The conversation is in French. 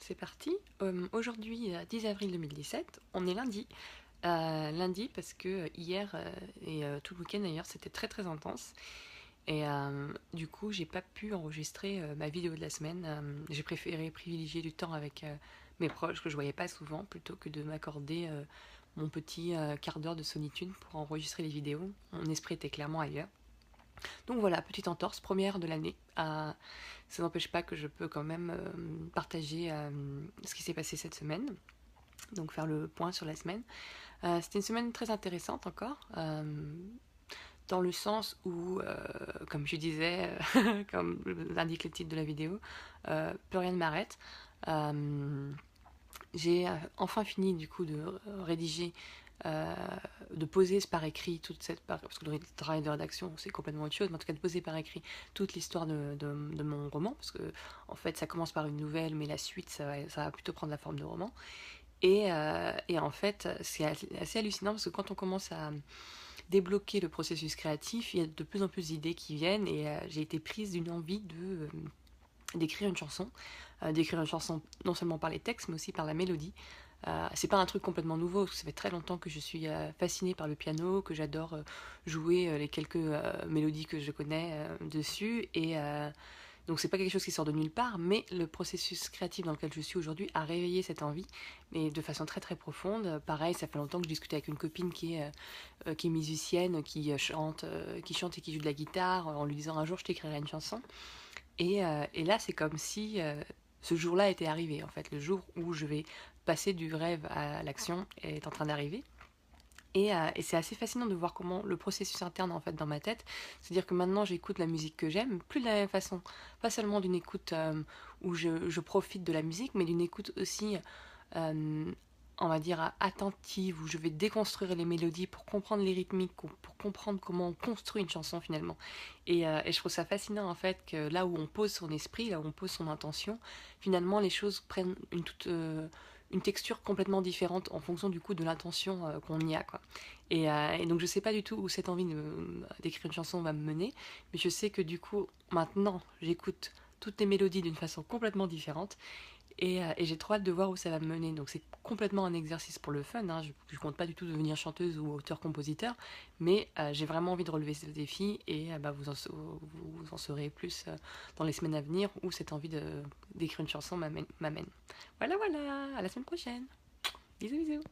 c'est parti. Aujourd'hui, 10 avril 2017, on est lundi. Lundi parce que hier et tout le week-end d'ailleurs, c'était très très intense. Et du coup, j'ai pas pu enregistrer ma vidéo de la semaine. J'ai préféré privilégier du temps avec mes proches que je voyais pas souvent plutôt que de m'accorder mon petit quart d'heure de solitude pour enregistrer les vidéos. Mon esprit était clairement ailleurs. Donc voilà, petite entorse, première de l'année. Ça n'empêche pas que je peux quand même partager ce qui s'est passé cette semaine, donc faire le point sur la semaine. C'était une semaine très intéressante encore, dans le sens où, comme je disais, comme l'indique le titre de la vidéo, plus rien ne m'arrête. J'ai enfin fini du coup de rédiger, euh, de poser par écrit toute cette parce que le travail de rédaction c'est complètement autre chose, mais en tout cas de poser par écrit toute l'histoire de mon roman, parce que en fait ça commence par une nouvelle, mais la suite ça va plutôt prendre la forme de roman. Et en fait c'est assez hallucinant parce que quand on commence à débloquer le processus créatif, il y a de plus en plus d'idées qui viennent et j'ai été prise d'une envie d'écrire une chanson non seulement par les textes mais aussi par la mélodie. C'est pas un truc complètement nouveau, parce que ça fait très longtemps que je suis fascinée par le piano, que j'adore jouer les quelques mélodies que je connais dessus, et donc c'est pas quelque chose qui sort de nulle part, mais le processus créatif dans lequel je suis aujourd'hui a réveillé cette envie, mais de façon très très profonde. Pareil, ça fait longtemps que je discutais avec une copine qui est musicienne, qui chante et qui joue de la guitare, en lui disant un jour je t'écrirai une chanson. Et là, c'est comme si ce jour-là était arrivé, en fait. Le jour où je vais passer du rêve à l'action est en train d'arriver. Et c'est assez fascinant de voir comment le processus interne, en fait, dans ma tête, c'est-à-dire que maintenant j'écoute la musique que j'aime, plus de la même façon. Pas seulement d'une écoute où je profite de la musique, mais d'une écoute aussi euh, on va dire, attentive, où je vais déconstruire les mélodies pour comprendre les rythmiques, ou pour comprendre comment on construit une chanson finalement. Et je trouve ça fascinant en fait que là où on pose son esprit, là où on pose son intention, finalement les choses prennent une texture complètement différente en fonction du coup de l'intention qu'on y a, quoi. Et donc je sais pas du tout où cette envie d'écrire une chanson va me mener, mais je sais que du coup maintenant j'écoute toutes les mélodies d'une façon complètement différente, et j'ai trop hâte de voir où ça va me mener. Donc c'est complètement un exercice pour le fun, hein. Je compte pas du tout devenir chanteuse ou auteur-compositeur, mais j'ai vraiment envie de relever ce défi, et vous en saurez plus dans les semaines à venir où cette envie d'écrire une chanson m'amène. Voilà, voilà, à la semaine prochaine. Bisous, bisous.